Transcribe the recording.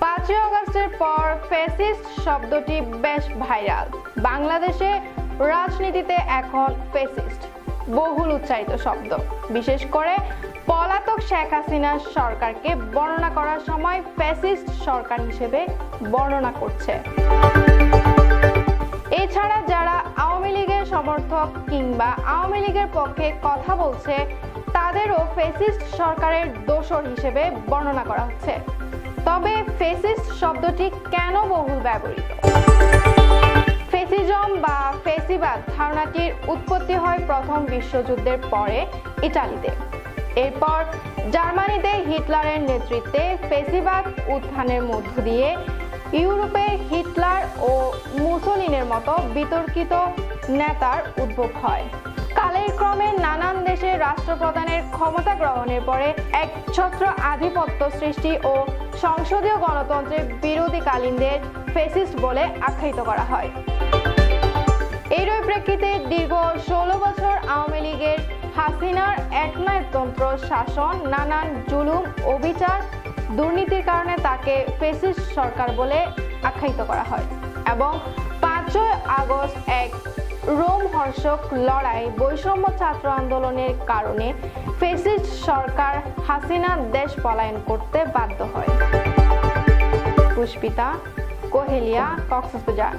5 আগস্টের পর ফ্যাসিস্ট শব্দটি বেশ ভাইরাল। বাংলাদেশে রাজনীতিতে এখন ফ্যাসিস্ট বহুল উচ্চারিত শব্দ। বিশেষ করে পলাতক শেখ হাসিনার সরকারকে বর্ণনা করার সময় ফ্যাসিস্ট সরকার হিসেবে বর্ণনা করছে। এছাড়া যারা আওয়ামী লীগের সমর্থক কিংবা আওয়ামী লীগের পক্ষে কথা বলছে তাদেরও ফ্যাসিস্ট সরকারের দোসর হিসেবে বর্ণনা করা হচ্ছে। তবে ফ্যাসিস্ট শব্দটি কেন বহুল ব্যবহৃত? ফ্যাসিজম বা ফ্যাসিবাদ ধারণাটির উৎপত্তি হয় প্রথম বিশ্বযুদ্ধের পরে ইতালিতে। এরপর জার্মানিতে হিটলারের নেতৃত্বে ফ্যাসিবাদ উত্থানের মধ্য দিয়ে ইউরোপে হিটলার ও মুসোলিনের মতো বিতর্কিত নেতার উদ্ভব হয়। কালের ক্রমে নানান দেশে রাষ্ট্রপ্রধানের ক্ষমতা গ্রহণের পরে একছত্র আধিপত্য সৃষ্টি ও সংসদীয় গণতন্ত্রের বিরোধীকালীনদের ফ্যাসিস্ট বলে আখ্যায়িত করা হয়। এরই প্রেক্ষিতে দীর্ঘ 16 বছর আওয়ামী লীগের হাসিনার একনায়কতন্ত্র শাসন, নানান জুলুম, অবিচার, দুর্নীতির কারণে তাকে ফ্যাসিস্ট সরকার বলে আখ্যায়িত করা হয় এবং 5 আগস্ট এক রোমহর্ষক লড়াই, বৈষম্য ছাত্র আন্দোলনের কারণে ফ্যাসিস্ট সরকার হাসিনা দেশ পলায়ন করতে বাধ্য হয়। পুষ্পিতা, কোহেলিয়া, কক্সবাজার।